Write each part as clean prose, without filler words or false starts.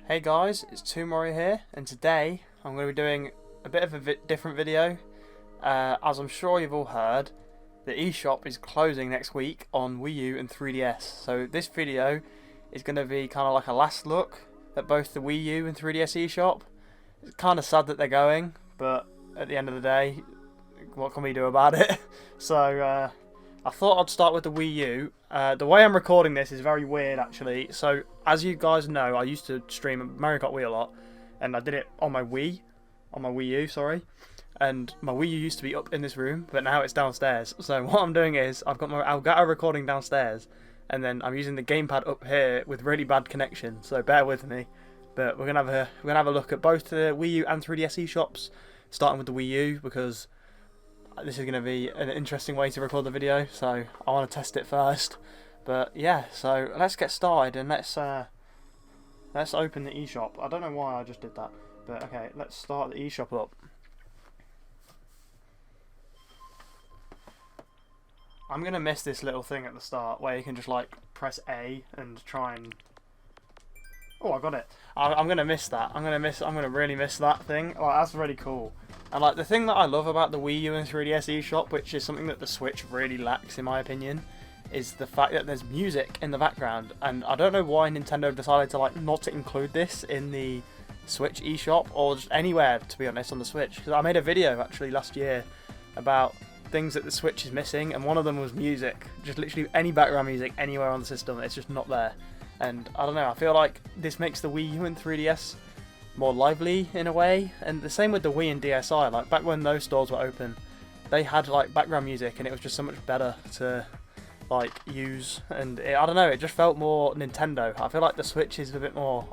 Hey guys, it's Tombwarrior here, and today I'm going to be doing a bit of a different video. As I'm sure you've all heard, the eShop is closing next week on Wii U and 3DS. So this video is going to be kind of like a last look at both the Wii U and 3DS eShop. It's kind of sad that they're going, but at the end of the day, what can we do about it? So I thought I'd start with the Wii U. The way I'm recording this is very weird actually. So as you guys know, I used to stream Mario Kart Wii a lot, and I did it on my Wii U, sorry. And my Wii U used to be up in this room, but now it's downstairs. So what I'm doing is I've got my Elgato recording downstairs, and then I'm using the gamepad up here with really bad connection. So bear with me. But we're gonna have a look at both the Wii U and 3DS eShops, starting with the Wii U because this is going to be an interesting way to record the video, so I want to test it first. But yeah, so let's get started and let's open the eShop. I don't know why I just did that, but okay, let's start the eShop up. I'm going to miss this little thing at the start where you can just like press A and try and... Oh, I got it. I'm going to miss that. I'm going to really miss that thing. Like, that's really cool. And like the thing that I love about the Wii U and 3DS eShop, which is something that the Switch really lacks in my opinion, is the fact that there's music in the background. And I don't know why Nintendo decided to like not to include this in the Switch eShop or just anywhere, to be honest, on the Switch. Because I made a video actually last year about things that the Switch is missing, and one of them was music. Just literally any background music anywhere on the system, it's just not there. And I don't know, I feel like this makes the Wii U and 3DS more lively in a way, and the same with the Wii and DSi. Like back when those stores were open, they had like background music, and it was just so much better to like use. And I don't know, it just felt more Nintendo. I feel like the Switch is a bit more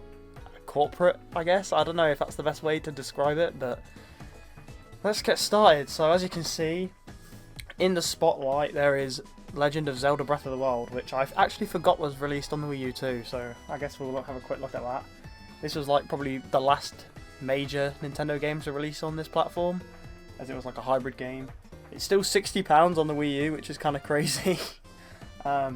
corporate, I guess. I don't know if that's the best way to describe it, but let's get started. So as you can see, in the spotlight there is Legend of Zelda Breath of the Wild, which I actually forgot was released on the Wii U too. So I guess we'll have a quick look at that. This was like probably the last major Nintendo game to release on this platform, as it was like a hybrid game. It's still £60 on the Wii U, which is kind of crazy. But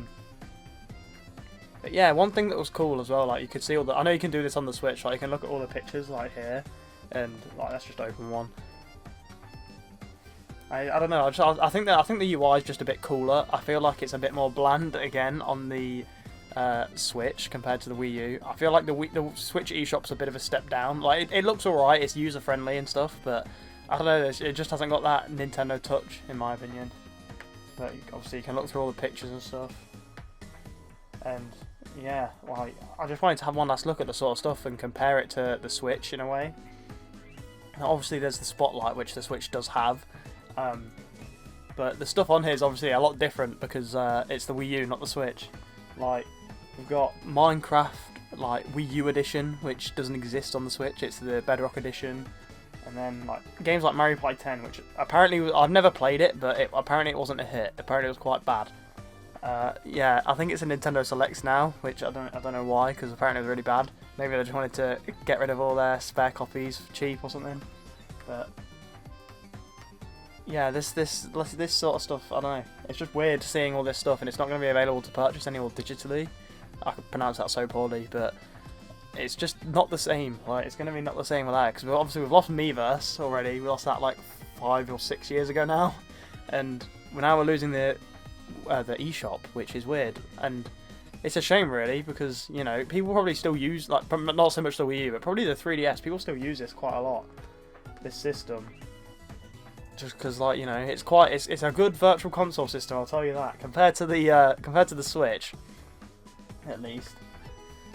yeah, one thing that was cool as well, like you could see all the... I know you can do this on the Switch, like you can look at all the pictures like here, and like let's just open one. I don't know, I think the UI is just a bit cooler. I feel like it's a bit more bland again on the Switch compared to the Wii U. I feel like the Switch eShop's a bit of a step down. Like it looks alright, it's user friendly and stuff, but I don't know, it just hasn't got that Nintendo touch in my opinion. But obviously you can look through all the pictures and stuff. And yeah, like I just wanted to have one last look at the sort of stuff and compare it to the Switch in a way. Now, obviously there's the spotlight, which the Switch does have. But the stuff on here is obviously a lot different because it's the Wii U, not the Switch. Like, we've got Minecraft, like Wii U edition, which doesn't exist on the Switch. It's the Bedrock edition, and then like games like Mario Party 10, which apparently I've never played it, but apparently it wasn't a hit. Apparently it was quite bad. Yeah, I think it's a Nintendo Selects now, which I don't know why, because apparently it was really bad. Maybe they just wanted to get rid of all their spare copies for cheap or something. But yeah, this sort of stuff, I don't know. It's just weird seeing all this stuff, and it's not going to be available to purchase anymore digitally. I could pronounce that so poorly, but it's just not the same. Like, it's going to be not the same with that, because we've lost Miiverse already. We lost that like 5 or 6 years ago now, and now we're losing the eShop, which is weird. And it's a shame, really, because you know people probably still use, like, not so much the Wii U, but probably the 3DS. People still use this quite a lot. This system. Just because, like, you know, it's a good virtual console system, I'll tell you that, compared to the Switch, at least.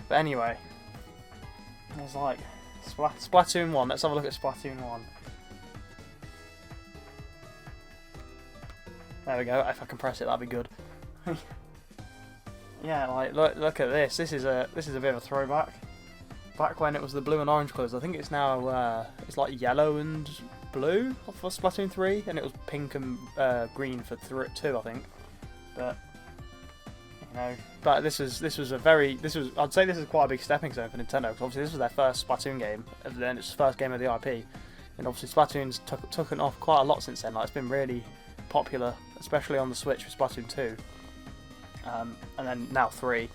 But anyway, there's like Splatoon 1. Let's have a look at Splatoon 1. There we go. If I can press it, that'd be good. Yeah, like look at this. This is a bit of a throwback. Back when it was the blue and orange colours, I think it's now it's like yellow and blue for Splatoon 3, and it was pink and green for 2, I think. But you know, but this was I'd say this is quite a big stepping stone for Nintendo, because obviously this was their first Splatoon game, and then it's the first game of the IP, and obviously Splatoon's taken off quite a lot since then. Like, it's been really popular, especially on the Switch with Splatoon 2, and then now 3.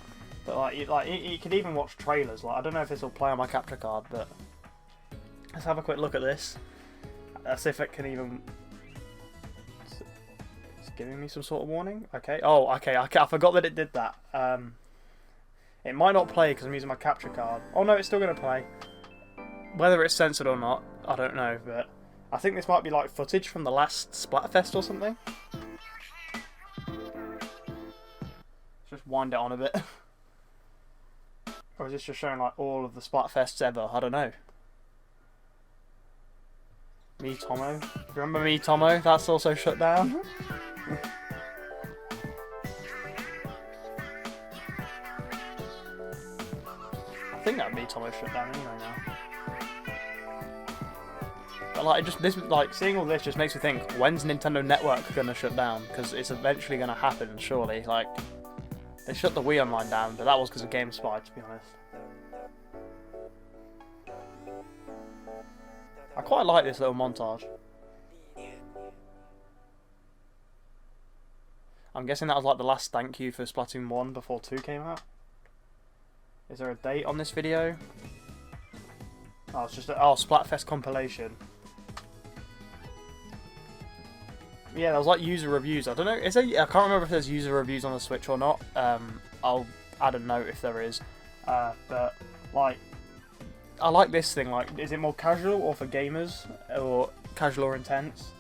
But you could even watch trailers. Like I don't know if this will play on my capture card, but let's have a quick look at this. Let's see if it can even. It's giving me some sort of warning. Okay. Oh, okay. I forgot that it did that. It might not play because I'm using my capture card. Oh no, it's still gonna play. Whether it's censored or not, I don't know. But I think this might be like footage from the last Splatfest or something. Just wind it on a bit. Or is this just showing like all of the Splatfests ever? I don't know. Me Tomo. Remember Me Tomo? That's also shut down. I think that Me Tomo shut down anyway now. But like, seeing all this just makes me think: when's Nintendo Network gonna shut down? Because it's eventually gonna happen, surely. Like. They shut the Wii Online down, but that was because of GameSpy, to be honest. I quite like this little montage. I'm guessing that was like the last thank you for Splatoon 1 before 2 came out. Is there a date on this video? Oh, it's just a Splatfest compilation. Yeah, there was like user reviews. I don't know. Is there? I can't remember if there's user reviews on the Switch or not. I'll add a note if there is. But like, I like this thing. Like, is it more casual or for gamers, or casual or intense?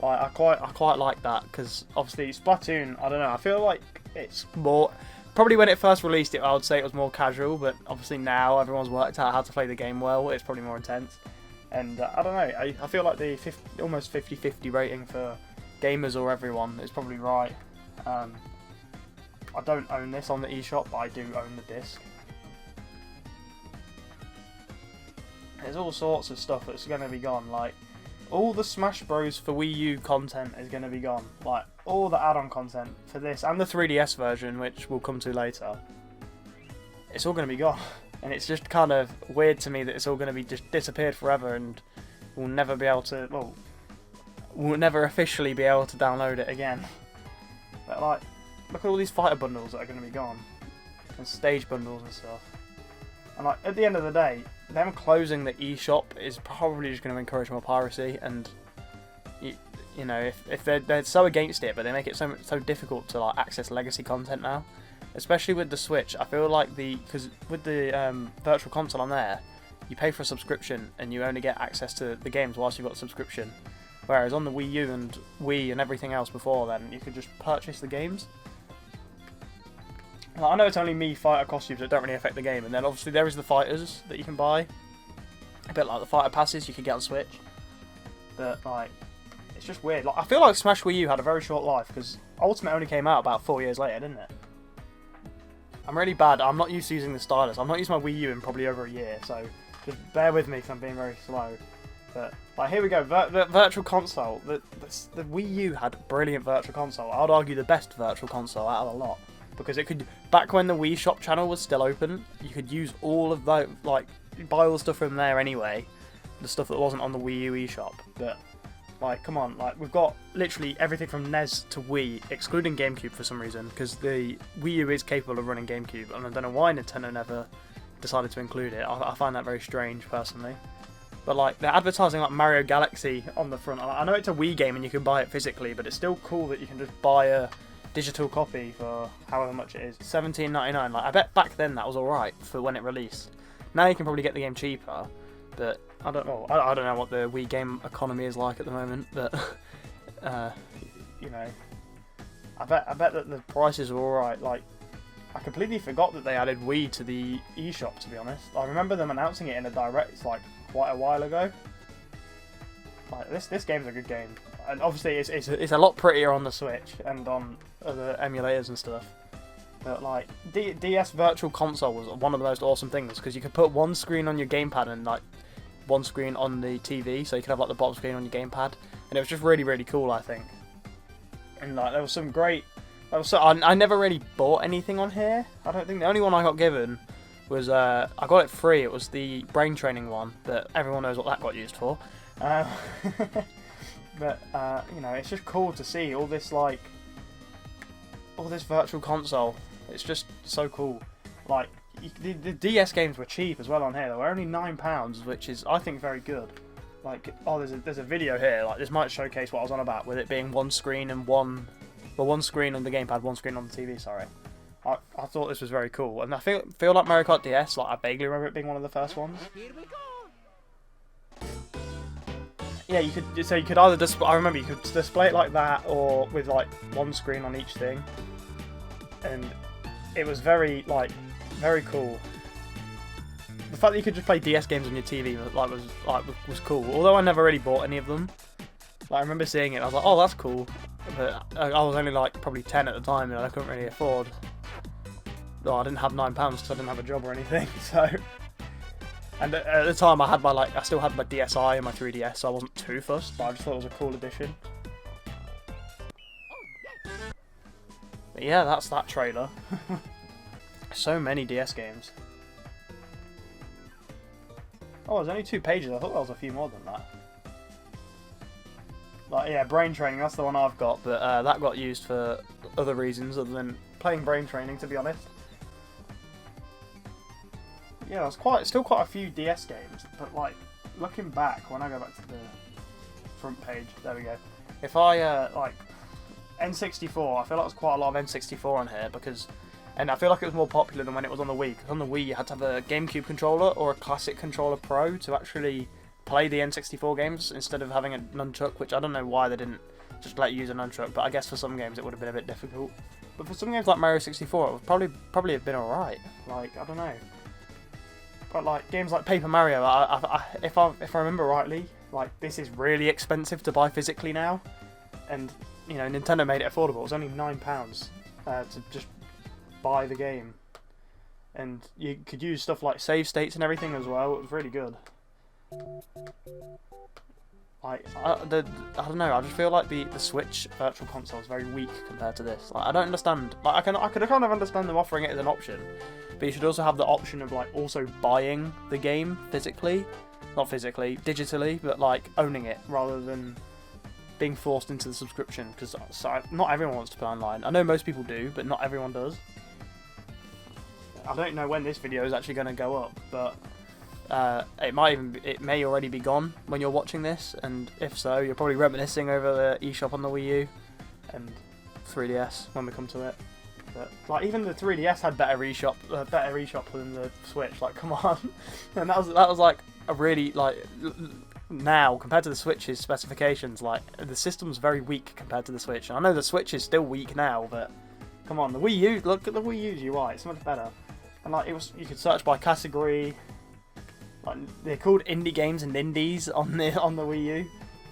Like, I quite like that because obviously Splatoon. I don't know. I feel like it's more. Probably when it first released it, I would say it was more casual. But obviously now everyone's worked out how to play the game well. It's probably more intense. And I don't know. I feel like the almost 50-50 rating for gamers or everyone is probably right. I don't own this on the eShop, but I do own the disc. There's all sorts of stuff that's going to be gone. Like, all the Smash Bros for Wii U content is going to be gone. Like, all the add-on content for this and the 3DS version, which we'll come to later. It's all going to be gone. And it's just kind of weird to me that it's all going to be just disappeared forever and we'll never be able to, well, we'll never officially be able to download it again. But like, look at all these fighter bundles that are going to be gone. And stage bundles and stuff. And like, at the end of the day, them closing the eShop is probably just going to encourage more piracy. And, you know, if they're so against it, but they make it so difficult to like access legacy content now. Especially with the Switch, I feel like because with the Virtual Console on there, you pay for a subscription and you only get access to the games whilst you've got a subscription. Whereas on the Wii U and Wii and everything else before then, you could just purchase the games. Like, I know it's only Mii fighter costumes that don't really affect the game, and then obviously there is the fighters that you can buy. A bit like the fighter passes you could get on Switch. But like, it's just weird. Like, I feel like Smash Wii U had a very short life, because Ultimate only came out about 4 years later, didn't it? I'm really bad. I'm not used to using the stylus. I've not used my Wii U in probably over a year, so just bear with me because I'm being very slow. But like, here we go. Virtual Console. The Wii U had brilliant Virtual Console. I would argue the best Virtual Console out of a lot, because it could, back when the Wii Shop channel was still open, you could use all of the, like, buy all the stuff from there anyway, the stuff that wasn't on the Wii U eShop. But like, come on, like, we've got literally everything from NES to Wii, excluding GameCube for some reason, because the Wii U is capable of running GameCube, and I don't know why Nintendo never decided to include it. I find that very strange, personally. But like, they're advertising like Mario Galaxy on the front. I know it's a Wii game and you can buy it physically, but it's still cool that you can just buy a digital copy for however much it is. $17.99. Like, I bet back then that was alright for when it released. Now you can probably get the game cheaper, but I don't know. I don't know what the Wii game economy is like at the moment, but you know, I bet that the prices are alright. Like, I completely forgot that they added Wii to the eShop, to be honest. I remember them announcing it in a direct like quite a while ago. Like, this game's a good game, and obviously it's a lot prettier on the Switch and on other emulators and stuff. But like, DS Virtual Console was one of the most awesome things, because you could put one screen on your gamepad and like one screen on the TV, so you could have like the bottom screen on your gamepad, and it was just really, really cool, I think. And like, there was some great. I never really bought anything on here. I don't think the only one I got given was I got it free. It was the brain training one, but everyone knows what that got used for. But you know, it's just cool to see all this Virtual Console. It's just so cool. Like, the DS games were cheap as well on here. They were only £9, which is, I think, very good. Like, oh, there's a video here. Like, this might showcase what I was on about, with it being one screen and one screen on the gamepad, one screen on the TV. Sorry, I thought this was very cool, and I feel like Mario Kart DS. Like, I vaguely remember it being one of the first ones. Here we go. Yeah, you could either I remember you could display it like that, or with like one screen on each thing, and it was very cool. The fact that you could just play DS games on your TV was cool. Although I never really bought any of them. Like, I remember seeing it, and I was like, oh, that's cool. But I was only like probably 10 at the time, and I couldn't really afford. Well, I didn't have £9 because I didn't have a job or anything. So, and at the time I still had my DSi and my 3DS, so I wasn't too fussed. But I just thought it was a cool addition. But yeah, that's that trailer. So many DS games. Oh, there's only 2 pages. I thought there was a few more than that. Like, yeah, brain training, that's the one I've got, but that got used for other reasons other than playing brain training, to be honest. Yeah, there's still quite a few DS games, but like, looking back, when I go back to the front page, there we go. If I, like, N64, I feel like there's quite a lot of N64 on here, and I feel like it was more popular than when it was on the Wii, because on the Wii you had to have a GameCube controller or a Classic Controller Pro to actually play the N64 games instead of having a nunchuck, which I don't know why they didn't just let you use a nunchuck, but I guess for some games it would have been a bit difficult. But for some games like Mario 64, it would probably have been alright. Like, I don't know. But like games like Paper Mario, if I remember rightly, like, this is really expensive to buy physically now, and you know, Nintendo made it affordable. It was only £9 to just buy the game, and you could use stuff like save states and everything as well. It was really good. Like, I don't know, I just feel like the Switch Virtual Console is very weak compared to this. Like, I don't understand. Like, I could kind of understand them offering it as an option, but you should also have the option of like also buying the game physically, not physically, digitally, but like owning it rather than being forced into the subscription. Because not everyone wants to play online. I know most people do, but not everyone does. I don't know when this video is actually going to go up, but it may already be gone when you're watching this, and if so, you're probably reminiscing over the eShop on the Wii U and 3DS when we come to it. But like, even the 3DS had better eShop than the Switch. Like, come on, and that was like a really, like, now compared to the Switch's specifications, like, the system's very weak compared to the Switch. And I know the Switch is still weak now, but come on, the Wii U, look at the Wii U's UI, it's much better. And like, you could search by category. Like, they're called indie games and indies on the Wii U.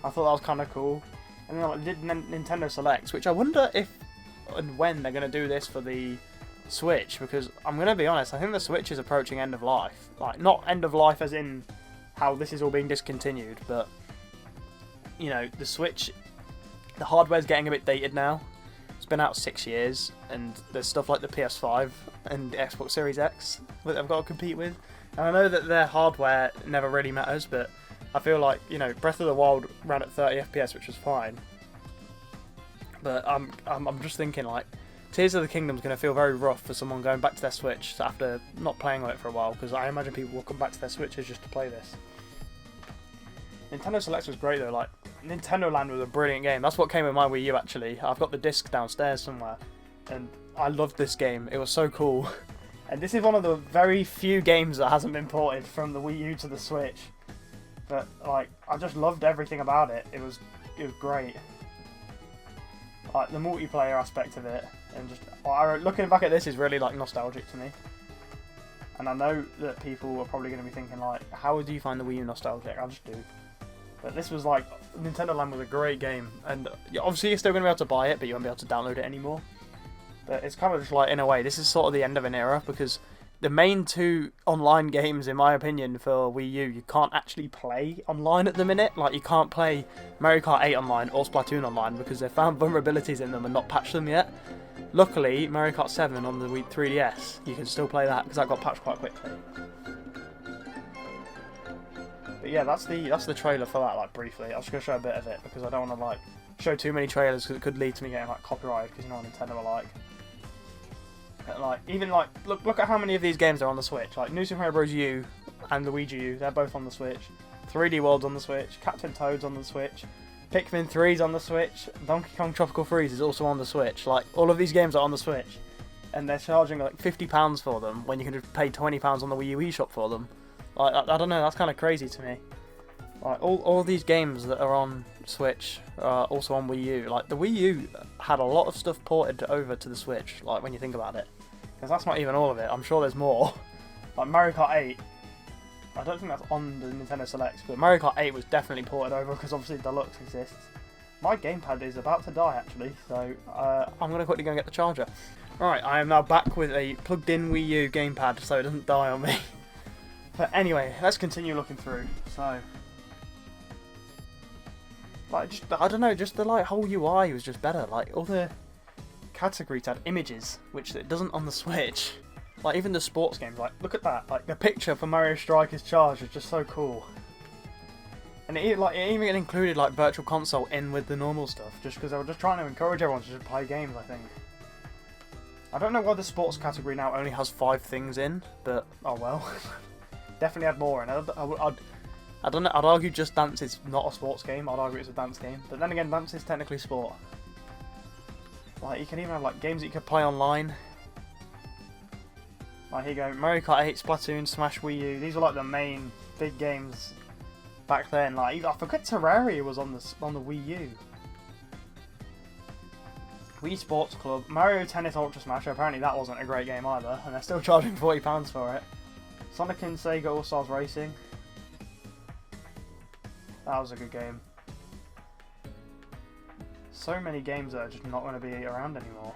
I thought that was kind of cool. And then like, they did Nintendo Selects, which I wonder if and when they're going to do this for the Switch, because I'm going to be honest, I think the Switch is approaching end of life. Like, not end of life as in how this is all being discontinued, but you know, the Switch, the hardware's getting a bit dated now. It's been out 6 years, and there's stuff like the PS5 and the Xbox Series X that they've got to compete with. And I know that their hardware never really matters, but I feel like, you know, Breath of the Wild ran at 30 FPS, which was fine. But I'm just thinking, like, Tears of the Kingdom's going to feel very rough for someone going back to their Switch after not playing on it for a while, because I imagine people will come back to their Switches just to play this. Nintendo Select was great though. Like, Nintendo Land was a brilliant game. That's what came with my Wii U, actually. I've got the disc downstairs somewhere, and I loved this game. It was so cool. And this is one of the very few games that hasn't been ported from the Wii U to the Switch. But like, I just loved everything about it. It was great. Like, the multiplayer aspect of it, and just looking back at this is really like nostalgic to me. And I know that people are probably going to be thinking like, how do you find the Wii U nostalgic? I just do. But this was like, Nintendo Land was a great game, and obviously you're still going to be able to buy it, but you won't be able to download it anymore. But it's kind of just like, in a way, this is sort of the end of an era, because the main 2 online games, in my opinion, for Wii U, you can't actually play online at the minute. Like, you can't play Mario Kart 8 online or Splatoon online because they've found vulnerabilities in them and not patched them yet. Luckily, Mario Kart 7 on the Wii 3DS, you can still play that because that got patched quite quickly. But yeah, that's the trailer for that, like, briefly. I was just going to show a bit of it because I don't want to, like, show too many trailers because it could lead to me getting, like, copyrighted, because you know what Nintendo are like. Like even like look at how many of these games are on the Switch. Like New Super Mario Bros. U and the Wii U, they're both on the Switch. 3D World's on the Switch. Captain Toad's on the Switch. Pikmin 3's on the Switch. Donkey Kong Tropical Freeze is also on the Switch. Like all of these games are on the Switch, and they're charging like £50 for them when you can just pay £20 on the Wii U eShop for them. Like I don't know, that's kind of crazy to me. Like all these games that are on Switch are also on Wii U. Like the Wii U had a lot of stuff ported over to the Switch. Like when you think about it, because that's not even all of it. I'm sure there's more. Like Mario Kart 8. I don't think that's on the Nintendo Selects, but Mario Kart 8 was definitely ported over because obviously Deluxe exists. My gamepad is about to die actually, so I'm gonna quickly go and get the charger. Alright, I am now back with a plugged-in Wii U gamepad, so it doesn't die on me. But anyway, let's continue looking through. So. Like, just, I don't know, just the like whole UI was just better. Like, all the categories had images, which it doesn't on the Switch. Like, even the sports games, like, look at that. Like, the picture for Mario Strikers Charge is just so cool. And it even included, like, Virtual Console in with the normal stuff, just because they were just trying to encourage everyone to just play games, I think. I don't know why the sports category now only has 5 things in, but, oh well. Definitely had more in. I don't know, I'd argue Just Dance is not a sports game, I'd argue it's a dance game. But then again, dance is technically sport. Like, you can even have like games that you could play online. Like, here you go, Mario Kart 8, Splatoon, Smash Wii U, these are like the main big games back then. Like, I forget Terraria was on the Wii U. Wii Sports Club, Mario Tennis Ultra Smash, apparently that wasn't a great game either, and they're still charging £40 for it. Sonic and Sega All-Stars Racing. That was a good game. So many games that are just not going to be around anymore.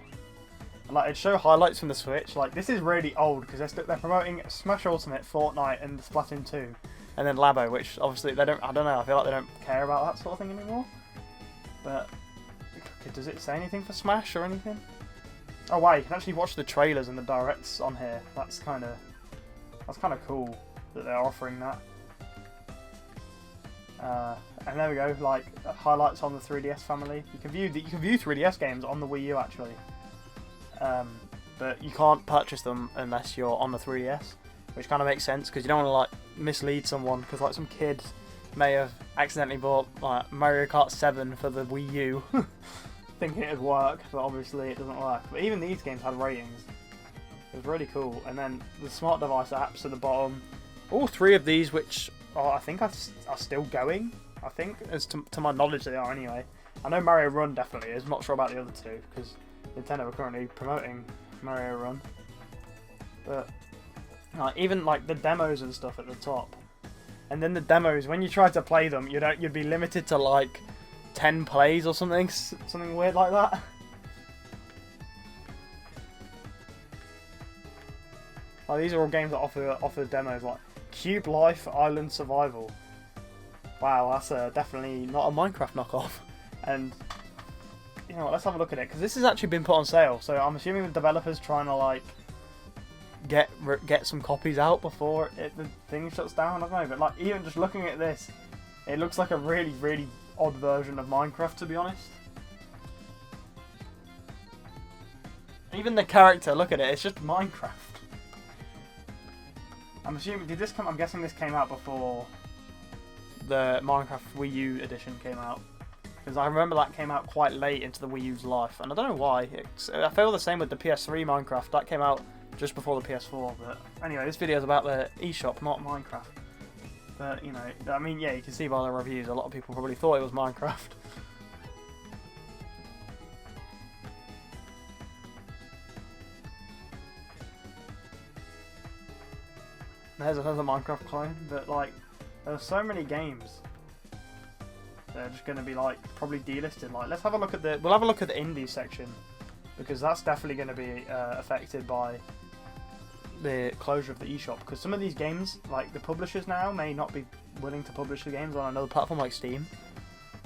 And like, it show highlights from the Switch. Like, this is really old because they're promoting Smash Ultimate, Fortnite, and Splatoon 2, and then Labo, which obviously they don't. I don't know. I feel like they don't care about that sort of thing anymore. But does it say anything for Smash or anything? Oh wow, you can actually watch the trailers and the directs on here. That's kind of cool that they're offering that. And there we go, like highlights on the 3DS family. You can view 3DS games on the Wii U actually, but you can't purchase them unless you're on the 3DS, which kind of makes sense because you don't want to like mislead someone, because like some kid may have accidentally bought like Mario Kart 7 for the Wii U, thinking it'd work, but obviously it doesn't work. But even these games had ratings. It was really cool. And then the smart device apps at the bottom. All 3 of these, which I think are still going. I think, as to my knowledge, they are anyway. I know Mario Run definitely is. I'm not sure about the other 2 because Nintendo are currently promoting Mario Run. But even like the demos and stuff at the top, and then the demos, when you try to play them, you'd be limited to like 10 plays or something weird like that. Like, these are all games that offer demos, like Cube Life Island Survival. Wow, that's definitely not a Minecraft knockoff. And you know what, let's have a look at it, because this has actually been put on sale. So I'm assuming the developers trying to like get some copies out before the thing shuts down. I don't know, but like even just looking at this, it looks like a really, really odd version of Minecraft, to be honest. Even the character, look at it, it's just Minecraft. I'm assuming, I'm guessing this came out before the Minecraft Wii U edition came out, because I remember that came out quite late into the Wii U's life, and I don't know why. I feel the same with the PS3 Minecraft. That came out just before the PS4. But anyway, this video is about the eShop, not Minecraft. But you know, I mean, yeah, you can see by the reviews, a lot of people probably thought it was Minecraft. There's another Minecraft clone, but like, there's so many games. They're just going to be like probably delisted. Like, we'll have a look at the indies section, because that's definitely going to be affected by the closure of the eShop. Because some of these games, like the publishers now, may not be willing to publish the games on another platform like Steam.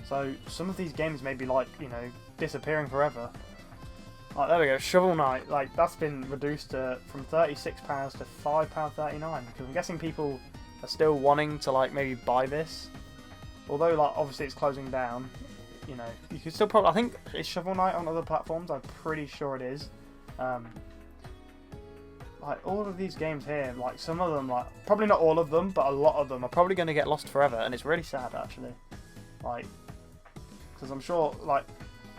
So some of these games may be like, you know, disappearing forever. Like, there we go, Shovel Knight. Like, that's been reduced from £36 to £5.39, because I'm guessing people are still wanting to like maybe buy this. Although like obviously it's closing down, you know, you can still probably, I think, is Shovel Knight on other platforms? I'm pretty sure it is. like all of these games here, like some of them, like probably not all of them, but a lot of them are probably going to get lost forever, and it's really sad actually. Like, because I'm sure, like,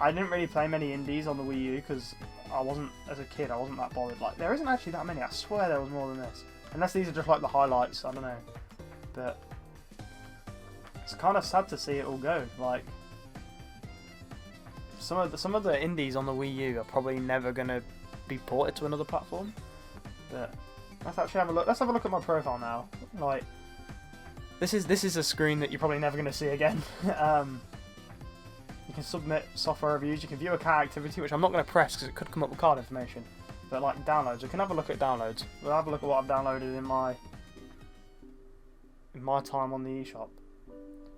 I didn't really play many indies on the Wii U because I wasn't, as a kid, I wasn't that bothered. Like, there isn't actually that many. I swear there was more than this, unless these are just like the highlights. I don't know, but it's kind of sad to see it all go. Like, some of the indies on the Wii U are probably never going to be ported to another platform. But let's actually have a look. Let's have a look at my profile now. Like, this is a screen that you're probably never going to see again. You can submit software reviews. You can view account activity, which I'm not going to press because it could come up with card information. But like downloads, we can have a look at downloads. We'll have a look at what I've downloaded in my time on the eShop.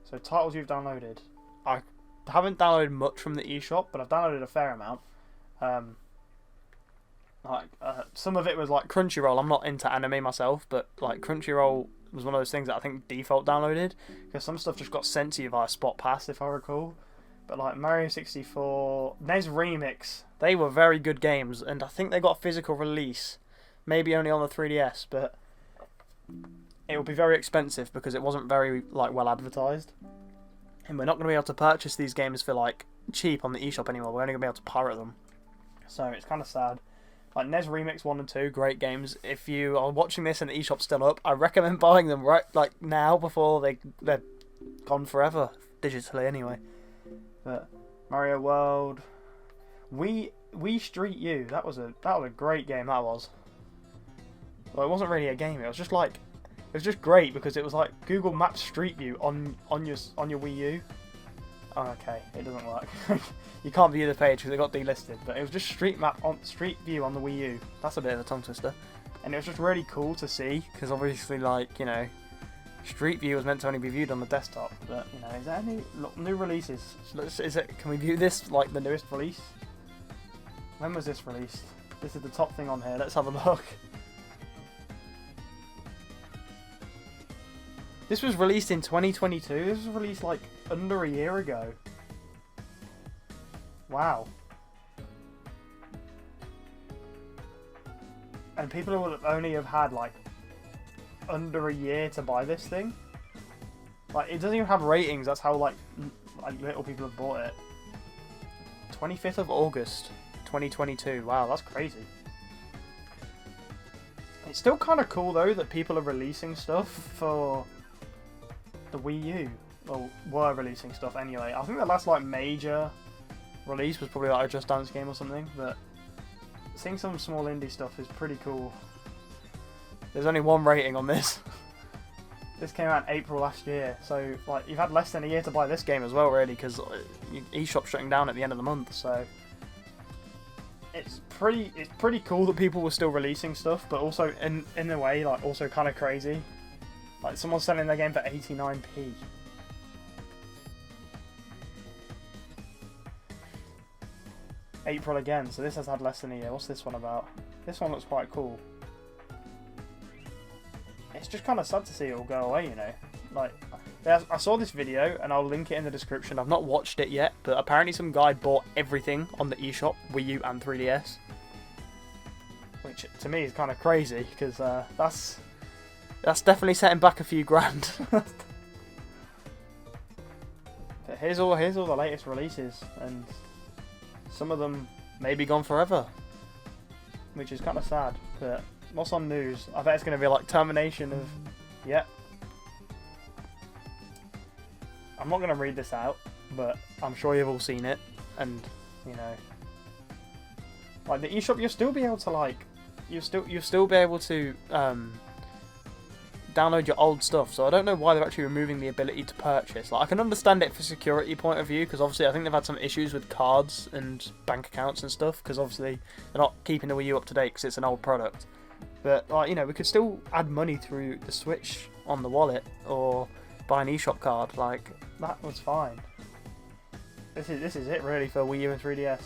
So titles you've downloaded. I haven't downloaded much from the eShop, but I've downloaded a fair amount. Some of it was like Crunchyroll. I'm not into anime myself, but like Crunchyroll was one of those things that I think default downloaded, because some stuff just got sent to you via Spot Pass, if I recall. But like Mario 64, NES Remix, they were very good games, and I think they got a physical release, maybe only on the 3DS, but it will be very expensive because it wasn't very like well advertised. And we're not going to be able to purchase these games for like cheap on the eShop anymore. We're only going to be able to pirate them. So it's kind of sad. Like NES Remix 1 and 2, great games. If you are watching this and the eShop's still up, I recommend buying them right like now before they're gone forever, digitally anyway. But Mario World, Wii Street U, that was a great game. That was. Well, it wasn't really a game. It was just like, it was just great because it was like Google Maps Street View on your Wii U. Oh, okay, it doesn't work. You can't view the page because it got delisted. But it was just Street View on the Wii U. That's a bit of a tongue twister, and it was just really cool to see because obviously, like, you know, Street View was meant to only be viewed on the desktop. But you know, is there any new releases? Can we view this like the newest release? When was this released? This is the top thing on here. Let's have a look. This was released in 2022. This was released like under a year ago. Wow. And people would only have had like under a year to buy this thing. Like, it doesn't even have ratings. That's how like little people have bought it. 25th of August 2022. Wow, that's crazy. It's still kind of cool though that people are releasing stuff for the Wii U. Well, were releasing stuff anyway. I think the last like major release was probably like a Just Dance game or something, but seeing some small indie stuff is pretty cool. There's only one rating on this. This came out in April last year, so like you've had less than a year to buy this game as well, really, because eShop's shutting down at the end of the month. So it's pretty cool that people were still releasing stuff, but also in a way like also kind of crazy. Like someone's selling their game for 89p. April again, so this has had less than a year. What's this one about? This one looks quite cool. It's just kind of sad to see it all go away, you know. Like, I saw this video, and I'll link it in the description. I've not watched it yet, but apparently some guy bought everything on the eShop, Wii U and 3DS. Which, to me, is kind of crazy, because that's definitely setting back a few grand. But here's all the latest releases, and some of them may be gone forever, which is kind of sad. But what's on news? I bet it's going to be like termination of... Yeah. I'm not going to read this out, but I'm sure you've all seen it. And, you know... Like, the eShop, you'll still be able to, like... You'll still be able to, download your old stuff, so I don't know why they're actually removing the ability to purchase. Like, I can understand it for security point of view, because obviously I think they've had some issues with cards and bank accounts and stuff, because obviously they're not keeping the Wii U up to date because it's an old product. But, like, you know, we could still add money through the Switch on the wallet, or buy an eShop card. Like, that was fine. This is it really for Wii U and 3DS.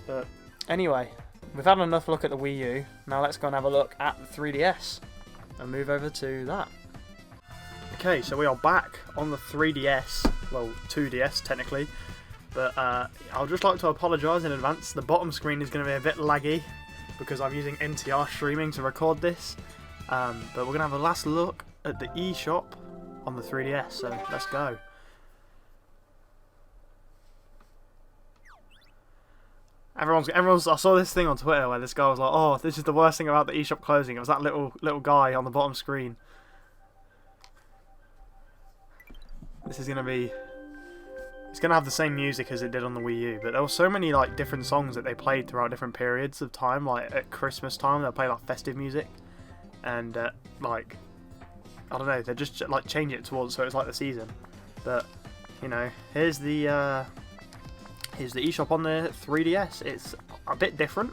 But anyway, we've had enough look at the Wii U. Now let's go and have a look at the 3DS. And move over to that. Okay, so we are back on the 3DS, well, 2DS technically, but I'll just like to apologise in advance. The bottom screen is going to be a bit laggy. because I'm using NTR streaming to record this. But we're going to have a last look at the eShop on the 3DS, so let's go. Everyone's. I saw this thing on Twitter where this guy was like, "Oh, this is the worst thing about the eShop closing." It was that little guy on the bottom screen. This is gonna be. It's gonna have the same music as it did on the Wii U, but there were so many like different songs that they played throughout different periods of time. Like at Christmas time, they'll play like festive music, and like I don't know, they just like change it towards so it's like the season. But you know, here's the eShop on the 3DS. It's a bit different,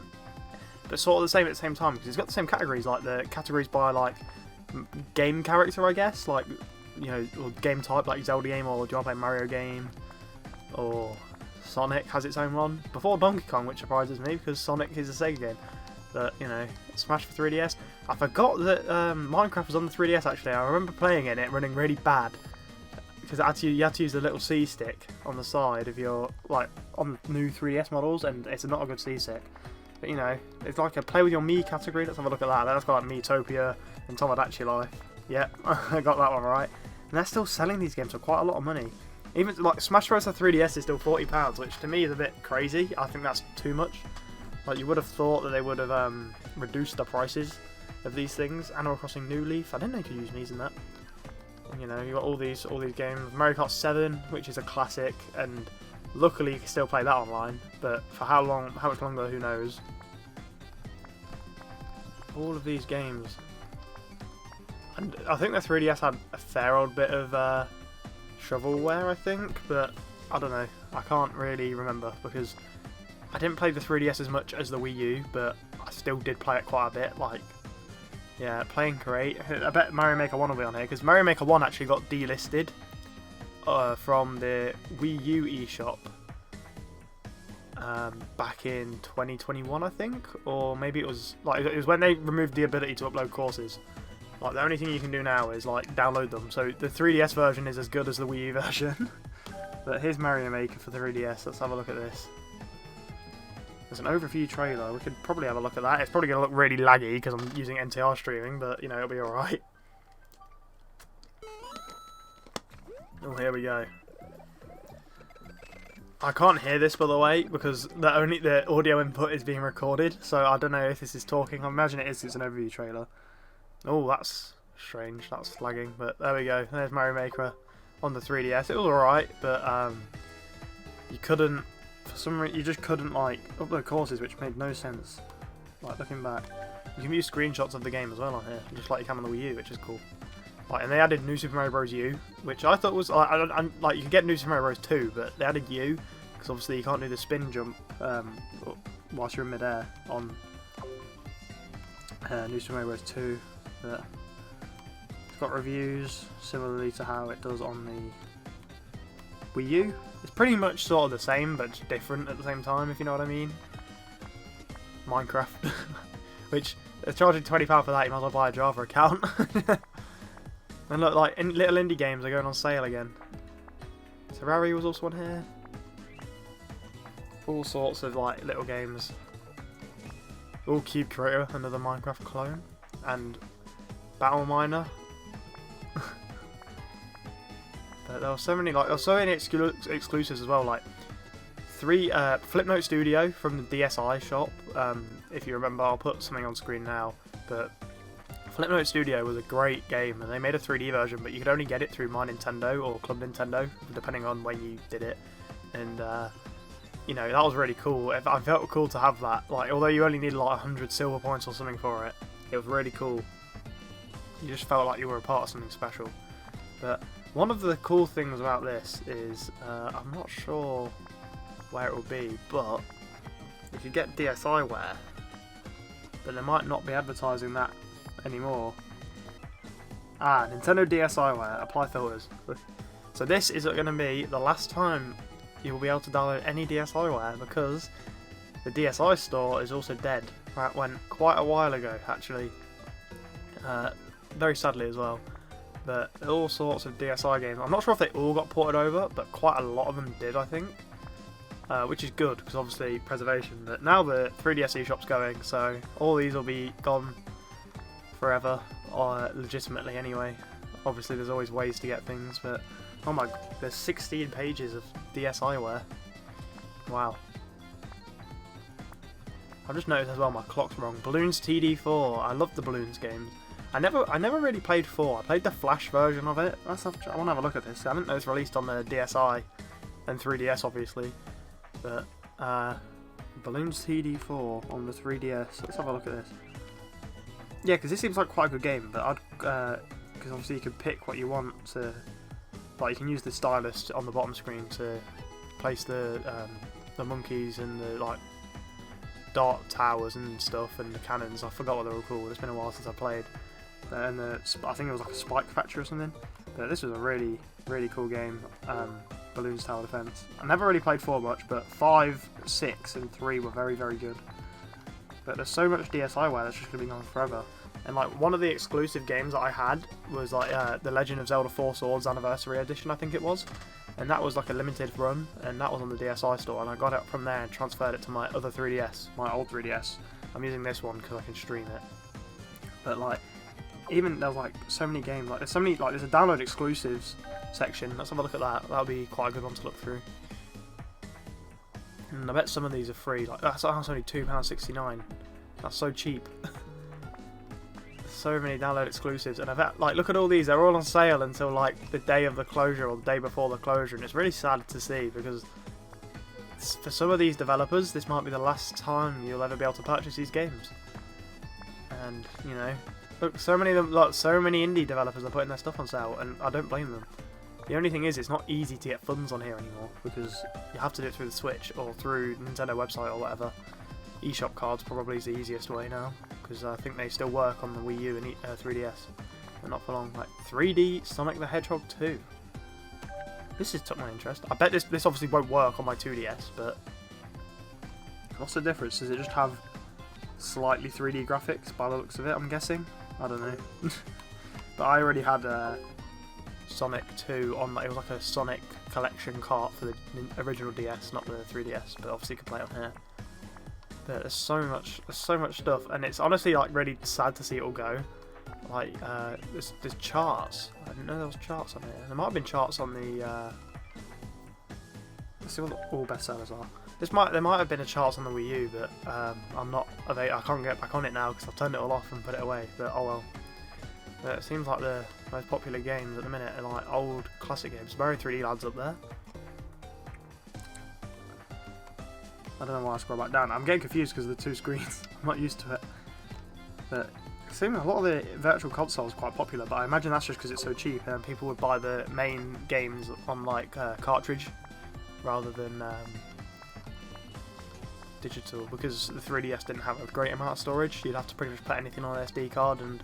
but sort of the same at the same time because it's got the same categories, like the categories by like game character, I guess, like you know, or game type, like Zelda game, or do you want to play Mario game, or Sonic has its own one before Donkey Kong, which surprises me because Sonic is a Sega game. But you know, Smash for 3DS. I forgot that Minecraft was on the 3DS actually. I remember playing it and it running really bad because you had to use the little C stick on the side of your like on new 3DS models, and it's not a good C stick. But you know, it's like a play with your Mii category. Let's have a look at that. That's got like Miitopia and Tomodachi Life. Yep, I got that one right. And they're still selling these games for quite a lot of money. Even like Smash Bros. The 3DS is still £40, which to me is a bit crazy. I think that's too much. Like you would have thought that they would have reduced the prices of these things. Animal Crossing New Leaf. I didn't know you could use Mii's in that. And, you know, you got all these games. Mario Kart 7, which is a classic, and luckily you can still play that online. But for how much longer, who knows? All of these games. And I think the 3DS had a fair old bit of shovelware, I think, but I don't know. I can't really remember because I didn't play the 3DS as much as the Wii U, but I still did play it quite a bit. Like, yeah, playing great. I bet Mario Maker 1 will be on here because Mario Maker 1 actually got delisted from the Wii U eShop back in 2021, I think, or maybe it was when they removed the ability to upload courses. Like the only thing you can do now is like download them. So the 3DS version is as good as the Wii U version. But here's Mario Maker for the 3DS. Let's have a look at this. There's an overview trailer. We could probably have a look at that. It's probably going to look really laggy because I'm using NTR streaming, but you know, it'll be alright. Oh, here we go. I can't hear this, by the way, because the audio input is being recorded, so I don't know if this is talking. I imagine it is. It's an overview trailer. Oh, that's strange. That's lagging, but there we go. There's Mario Maker on the 3DS. It was alright, but you couldn't, for some reason, you just couldn't like upload courses, which made no sense. Like looking back, you can view screenshots of the game as well on here, just like you can on the Wii U, which is cool. Like, and they added New Super Mario Bros. U, which I thought was like you could get New Super Mario Bros. 2, but they added U because obviously you can't do the spin jump whilst you're in midair on New Super Mario Bros. 2. But it's got reviews similarly to how it does on the Wii U. It's pretty much sort of the same, but just different at the same time, if you know what I mean. Minecraft, which they're charging £20 for that. You might as well buy a Java account. And look, like little indie games are going on sale again. Terraria was also on here. All sorts of like little games. All Cube Creator, another Minecraft clone, and Battle Miner. But there were so many exclusives as well, like Flipnote Studio from the DSi shop. If you remember, I'll put something on screen now. But Flipnote Studio was a great game, and they made a 3D version, but you could only get it through My Nintendo or Club Nintendo, depending on when you did it. And you know, that was really cool. I felt cool to have that. Like, although you only needed like 100 silver points or something for it, it was really cool. You just felt like you were a part of something special. But one of the cool things about this is, I'm not sure where it will be, but you could get DSiWare, but they might not be advertising that anymore. Nintendo DSiWare, apply filters. So this is going to be the last time you will be able to download any DSiWare because the DSi store is also dead. That went quite a while ago, actually. Very sadly as well. But all sorts of DSi games. I'm not sure if they all got ported over, but quite a lot of them did, I think. which is good because obviously preservation. But now the 3DS eShop's going, so all these will be gone forever, or legitimately anyway. Obviously, there's always ways to get things, but oh my, there's 16 pages of DSiWare. Wow. I've just noticed as well my clock's wrong. Balloons TD4. I love the Balloons games. I never really played 4. I played the Flash version of it. I want to have a look at this. I didn't know it's released on the DSi and 3DS, obviously. But Balloons TD4 on the 3DS. Let's have a look at this. Yeah, because this seems like quite a good game. But I'd because obviously you can pick what you want to. Like you can use the stylus on the bottom screen to place the monkeys and the like dart towers and stuff and the cannons. I forgot what they were called. It's been a while since I played. And I think it was like a spike factory or something. But this was a really, really cool game. Balloons Tower Defense. I never really played 4 much, but 5, 6, and 3 were very, very good. But there's so much DSiWare that's just gonna be gone forever. And like one of the exclusive games that I had was like the Legend of Zelda 4 Swords Anniversary Edition, I think it was. And that was like a limited run, and that was on the DSi store, and I got it from there and transferred it to my other 3DS, my old 3DS. I'm using this one because I can stream it. But like, even there's like so many games, like there's so many, like there's a download exclusives section. Let's have a look at that. That'll be quite a good one to look through. And I bet some of these are free. Like that's only £2.69. That's so cheap. So many download exclusives, and I bet, like, look at all these. They're all on sale until like the day of the closure or the day before the closure, and it's really sad to see because for some of these developers, this might be the last time you'll ever be able to purchase these games. And you know, look, so many of them, look, so many indie developers are putting their stuff on sale, and I don't blame them. The only thing is, it's not easy to get funds on here anymore because you have to do it through the Switch or through Nintendo website or whatever. eShop cards probably is the easiest way now because I think they still work on the Wii U and 3DS, but not for long. Like 3D Sonic the Hedgehog 2. This has took my interest. I bet this obviously won't work on my 2DS, but what's the difference? Does it just have slightly 3D graphics by the looks of it? I'm guessing. I don't know. But I already had Sonic 2 on. It was like a Sonic collection cart for the original DS, not the 3DS. But obviously you can play it on here. But there's so much stuff, and it's honestly like really sad to see it all go. Like there's charts. I didn't know there was charts on here. There might have been charts on the. Let's see what all bestsellers are. There might have been a charts on the Wii U, but I'm not. I can't get back on it now because I've turned it all off and put it away. But oh well. But it seems like the most popular games at the minute are like old classic games. Mario 3D Land's up there. I don't know why I scroll back down. I'm getting confused because of the 2 screens. I'm not used to it. But it seems a lot of the virtual consoles are quite popular, but I imagine that's just because it's so cheap and people would buy the main games on like cartridge rather than digital, because the 3DS didn't have a great amount of storage. You'd have to pretty much put anything on an SD card, and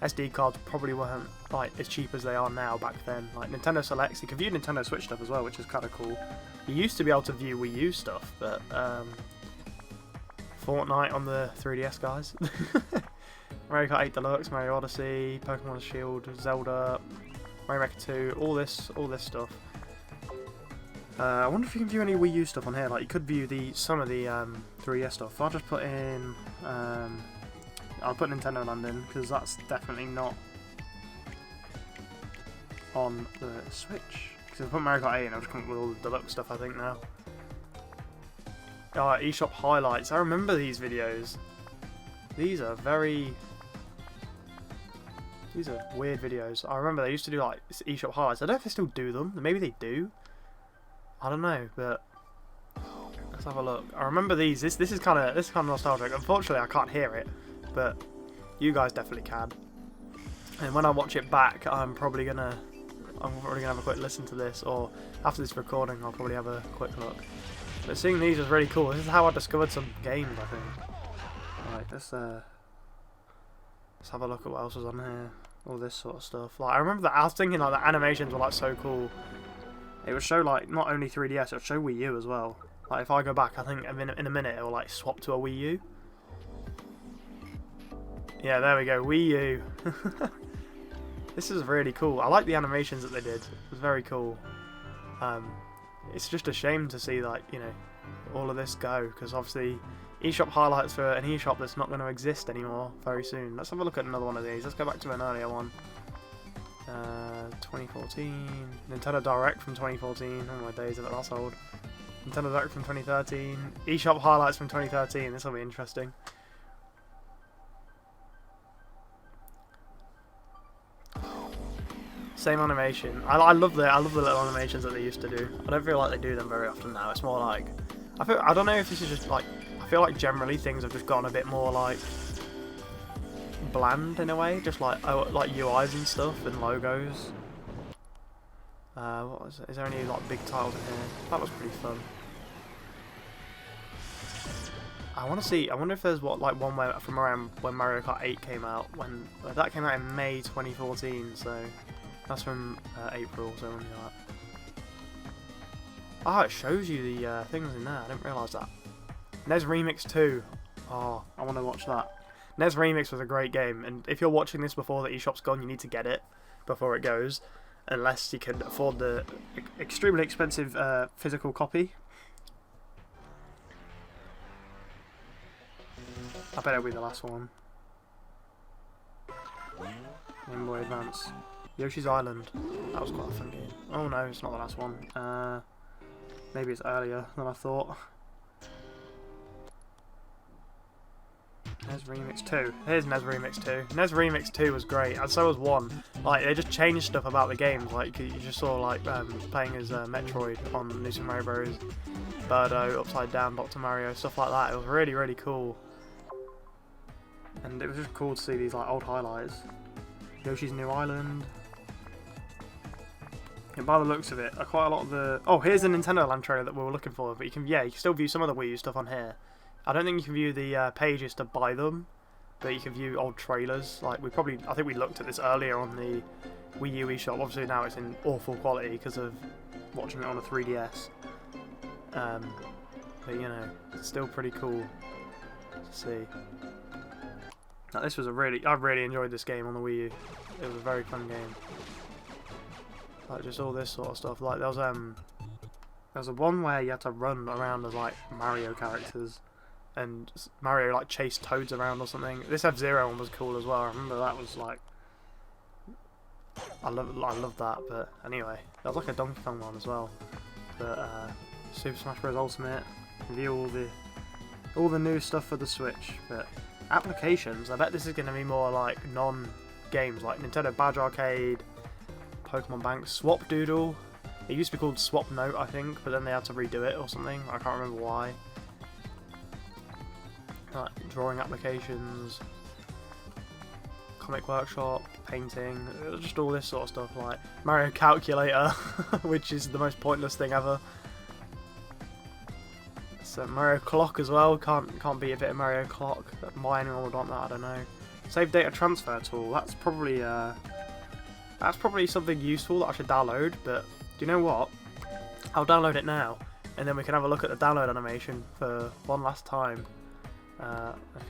SD cards probably weren't like as cheap as they are now back then. Like Nintendo Selects, you can view Nintendo Switch stuff as well, which is kind of cool. You used to be able to view Wii U stuff, but Fortnite on the 3DS, guys. Mario Kart 8 Deluxe, Mario Odyssey, Pokemon Shield, Zelda, Mario Maker 2, all this stuff. I wonder if you can view any Wii U stuff on here. Like you could view some of the 3DS stuff. I'll just put in. I'll put Nintendo Land in because that's definitely not on the Switch. Because if I put Mario Kart 8 in, I'll just come up with all the deluxe stuff, I think, now. eShop highlights. I remember these videos. These are weird videos. I remember they used to do like eShop highlights. I don't know if they still do them. Maybe they do. I don't know, but let's have a look. I remember these. This is kind of nostalgic. Unfortunately, I can't hear it, but you guys definitely can. And when I watch it back, I'm probably gonna have a quick listen to this, or after this recording, I'll probably have a quick look. But seeing these was really cool. This is how I discovered some games, I think. Right, let's have a look at what else was on here. All this sort of stuff. Like I remember that I was thinking like the animations were like so cool. It would show like not only 3DS, it would show Wii U as well. Like if I go back, I think in a minute it will like swap to a Wii U. Yeah, there we go, Wii U. This is really cool. I like the animations that they did. It was very cool. It's just a shame to see like, you know, all of this go, because obviously eShop highlights for an eShop that's not going to exist anymore very soon. Let's have a look at another one of these. Let's go back to an earlier one. 2014, Nintendo Direct from 2014. Oh my days, that's old. Nintendo Direct from 2013. eShop highlights from 2013. This will be interesting. Same animation. I love the little animations that they used to do. I don't feel like they do them very often now. It's more like I don't know if this is just like, I feel like generally things have just gotten a bit more like bland in a way, just like UIs and stuff and logos. What was it? Is there any like big titles in here? That was pretty fun. I want to see. I wonder if there's one where from around when Mario Kart 8 came out. When that came out in May 2014, so that's from April. So only that. Oh, it shows you the things in there. I didn't realise that. NES Remix 2. Oh, I want to watch that. NES Remix was a great game, and if you're watching this before the eShop's gone, you need to get it before it goes, unless you can afford the extremely expensive physical copy. I bet it'll be the last one. Game Boy Advance. Yoshi's Island. That was quite a fun game. Oh no, it's not the last one. Maybe it's earlier than I thought. NES Remix 2. Here's NES Remix 2. NES Remix 2 was great, and so was 1. Like, they just changed stuff about the games. Like, you just saw, like, playing as Metroid on New Super Mario Bros. Birdo, Upside Down, Dr. Mario, stuff like that. It was really, really cool. And it was just cool to see these, like, old highlights. Yoshi's New Island. And by the looks of it, quite a lot of the... Oh, here's the Nintendo Land trailer that we were looking for. But you can still view some of the Wii U stuff on here. I don't think you can view the pages to buy them, but you can view old trailers. Like I think we looked at this earlier on the Wii U eShop. Obviously now it's in awful quality because of watching it on a 3DS. But you know, it's still pretty cool to see. Now this was I really enjoyed this game on the Wii U. It was a very fun game. Like just all this sort of stuff. Like there was a one where you had to run around as like Mario characters. And Mario like chased Toads around or something. This F-Zero one was cool as well. I remember that was like, I love that. But anyway, that was like a Donkey Kong one as well. But Super Smash Bros. Ultimate, view all the new stuff for the Switch. But applications, I bet this is going to be more like non-games, like Nintendo Badge Arcade, Pokemon Bank, Swap Doodle. It used to be called Swap Note, I think, but then they had to redo it or something. I can't remember why. Like drawing applications, comic workshop, painting, just all this sort of stuff, like Mario Calculator, which is the most pointless thing ever. So Mario Clock as well, can't beat a bit of Mario Clock. Why anyone would want that, I don't know. Save data transfer tool, that's probably something useful that I should download, but do you know what? I'll download it now, and then we can have a look at the download animation for one last time.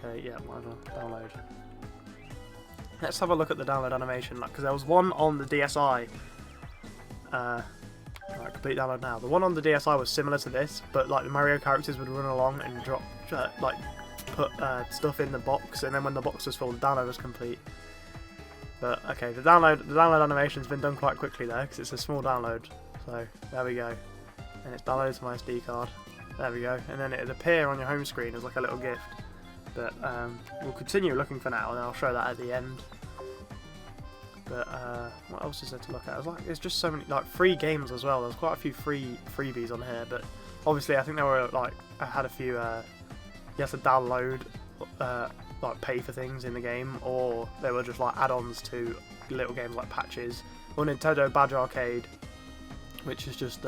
Okay, yeah, whatever. Download. Let's have a look at the download animation, because there was one on the DSi. Right, complete download now. The one on the DSi was similar to this, but like the Mario characters would run along and drop, like, put stuff in the box, and then when the box was full, the download was complete. But okay, the download animation's been done quite quickly there, because it's a small download. So there we go, and it's downloaded to my SD card. There we go, and then it'll appear on your home screen as like a little gift. But we'll continue looking for now, and I'll show that at the end. But what else is there to look at? It's just so many like free games as well. There's quite a few freebies on here, but obviously I think there were like I had a few. You have to download like pay for things in the game, or they were just like add-ons to little games like patches. Or Nintendo Badge Arcade, which is just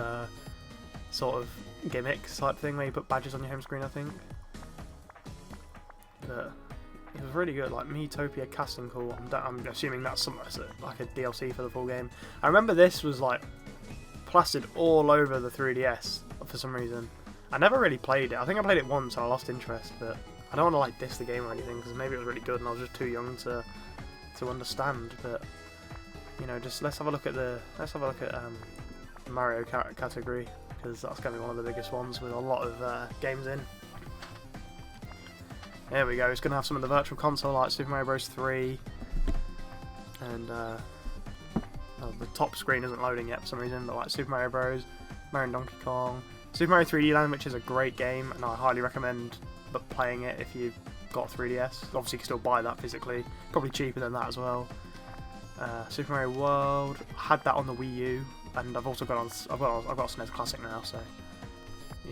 sort of gimmicks type thing where you put badges on your home screen, I think. But it was really good, like Miitopia Casting Call. I'm assuming that's like a DLC for the full game. I remember this was like plastered all over the 3DS for some reason. I never really played it. I think I played it once and I lost interest, but I don't want to like diss the game or anything because maybe it was really good and I was just too young to understand. But you know, just let's have a look at Mario category, because that's going to be one of the biggest ones with a lot of games in. There we go, it's going to have some of the virtual console like Super Mario Bros. 3, and oh, the top screen isn't loading yet for some reason, but like Super Mario Bros, Mario and Donkey Kong, Super Mario 3D Land, which is a great game, and I highly recommend playing it if you've got 3DS. Obviously you can still buy that physically, probably cheaper than that as well. Super Mario World, I had that on the Wii U, and I've also got I've got a SNES Classic now, so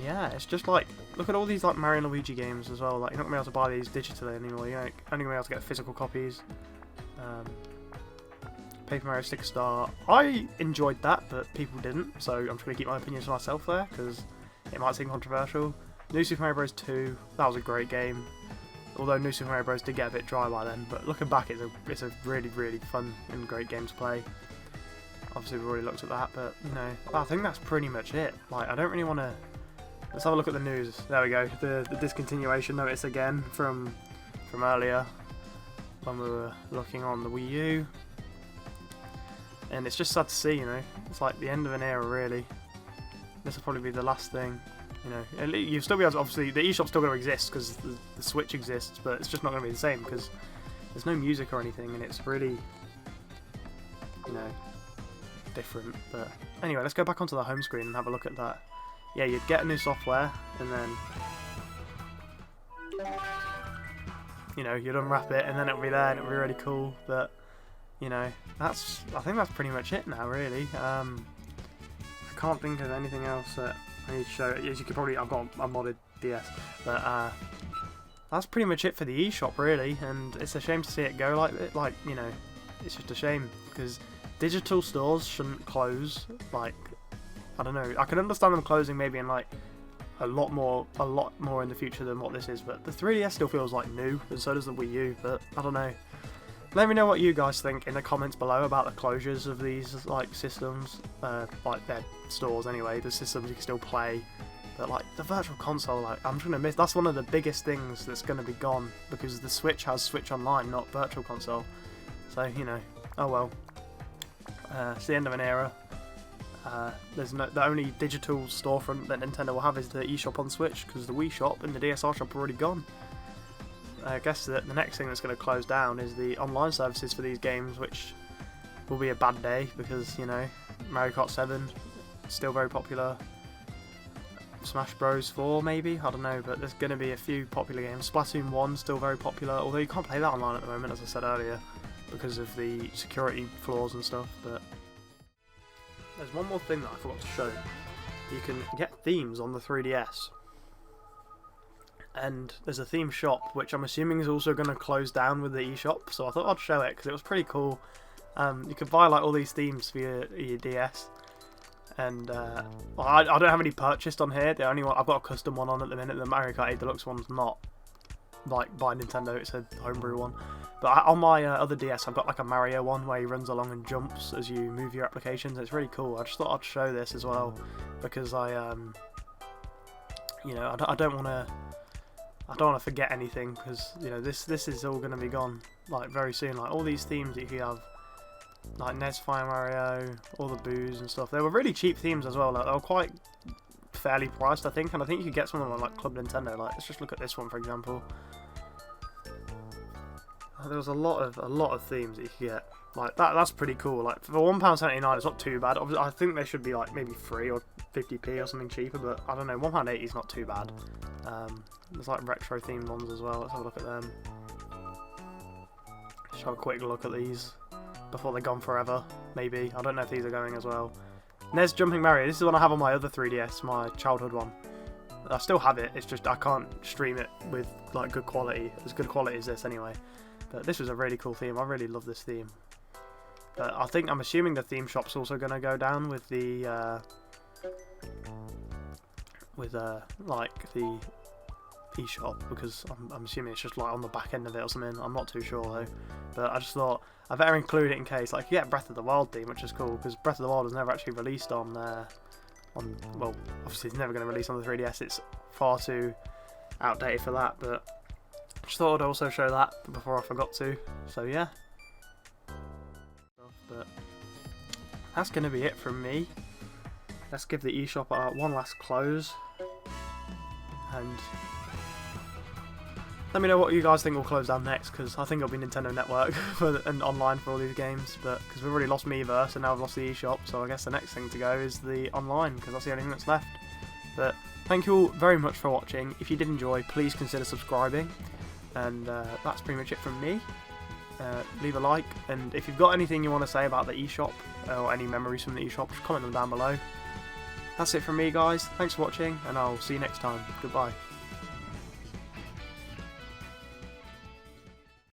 yeah, it's just like, look at all these like Mario and Luigi games as well. Like, you're not gonna be able to buy these digitally anymore. You're only gonna be able to get physical copies. Paper Mario Sticker Star, I enjoyed that, but people didn't, so I'm just gonna keep my opinions to myself there because it might seem controversial. New Super Mario Bros. 2, that was a great game. Although New Super Mario Bros. Did get a bit dry by then, but looking back, it's a really, really fun and great game to play. Obviously, we've already looked at that, but you know, I think that's pretty much it. Like, I don't really want to. Let's have a look at the news. There we go. The discontinuation notice again from earlier when we were looking on the Wii U, and it's just sad to see. You know, it's like the end of an era, really. This will probably be the last thing. You know, you'll still be able to, obviously, the eShop's still going to exist because the Switch exists, but it's just not going to be the same because there's no music or anything, and it's really, you know, different. But anyway, let's go back onto the home screen and have a look at that. Yeah, you'd get a new software, and then, you know, you'd unwrap it, and then it'll be there, and it'll be really cool. But, you know, I think that's pretty much it now, really. I can't think of anything else that I need to show. As you could probably, I've got a modded DS, but that's pretty much it for the eShop, really. And it's a shame to see it go like you know, it's just a shame because digital stores shouldn't close. Like, I don't know, I can understand them closing maybe in like a lot more in the future than what this is, but the 3DS still feels like new, and so does the Wii U. But I don't know. Let me know what you guys think in the comments below about the closures of these like systems, like their stores anyway. The systems you can still play, but like the virtual console, like I'm just gonna miss. That's one of the biggest things that's gonna be gone because the Switch has Switch Online, not virtual console. So you know, oh well. It's the end of an era. The only digital storefront that Nintendo will have is the eShop on Switch because the Wii Shop and the DSR shop are already gone. I guess that the next thing that's going to close down is the online services for these games, which will be a bad day because, you know, Mario Kart 7 still very popular. Smash Bros 4 maybe, I don't know, but there's going to be a few popular games. Splatoon 1 still very popular, although you can't play that online at the moment, as I said earlier, because of the security flaws and stuff. But there's one more thing that I forgot to show. You can get themes on the 3DS. And there's a theme shop, which I'm assuming is also going to close down with the eShop, so I thought I'd show it because it was pretty cool. You could buy like all these themes for your DS, and I don't have any purchased on here. The only one I've got a custom one on at the minute. The Mario Kart 8 Deluxe one's not like by Nintendo; it's a homebrew one. But on my other DS, I've got like a Mario one where he runs along and jumps as you move your applications. It's really cool. I just thought I'd show this as well because you know, I don't want to forget anything because, you know, this is all going to be gone like very soon. Like all these themes that you have, like NES Fire Mario, all the boos and stuff. They were really cheap themes as well. Like, they were quite fairly priced, I think, and I think you could get some of them on like Club Nintendo. Like, let's just look at this one for example. There was a lot of themes that you could get. Like that's pretty cool. Like for £1.79, it's not too bad. Obviously, I think they should be like maybe free or 50p or something cheaper, but I don't know. £1.80 is not too bad. There's like retro themed ones as well. Let's have a look at them. Just have a quick look at these before they're gone forever. Maybe, I don't know if these are going as well. NES Jumping Mario. This is the one I have on my other 3DS, my childhood one. I still have it. It's just I can't stream it with like good quality, as good quality as this anyway. But this was a really cool theme. I really love this theme. But I'm assuming the theme shop's also going to go down with the like the eShop, because I'm assuming it's just like on the back end of it or something. I'm not too sure though. But I just thought I better include it in case. Like, you get Breath of the Wild theme, which is cool because Breath of the Wild was never actually released on well, obviously it's never going to release on the 3DS. It's far too outdated for that. But I just thought I'd also show that before I forgot to. So yeah. But that's going to be it from me. let's give the eShop one last close. And let me know what you guys think will close down next, because I think it'll be Nintendo Network and online for all these games. But because we've already lost Miiverse and now we've lost the eShop, so I guess the next thing to go is the online, because that's the only thing that's left. But thank you all very much for watching. If you did enjoy, please consider subscribing. And that's pretty much it from me. Leave a like, and if you've got anything you want to say about the eShop or any memories from the eShop, just comment them down below. That's it from me, guys. Thanks for watching, and I'll see you next time. Goodbye.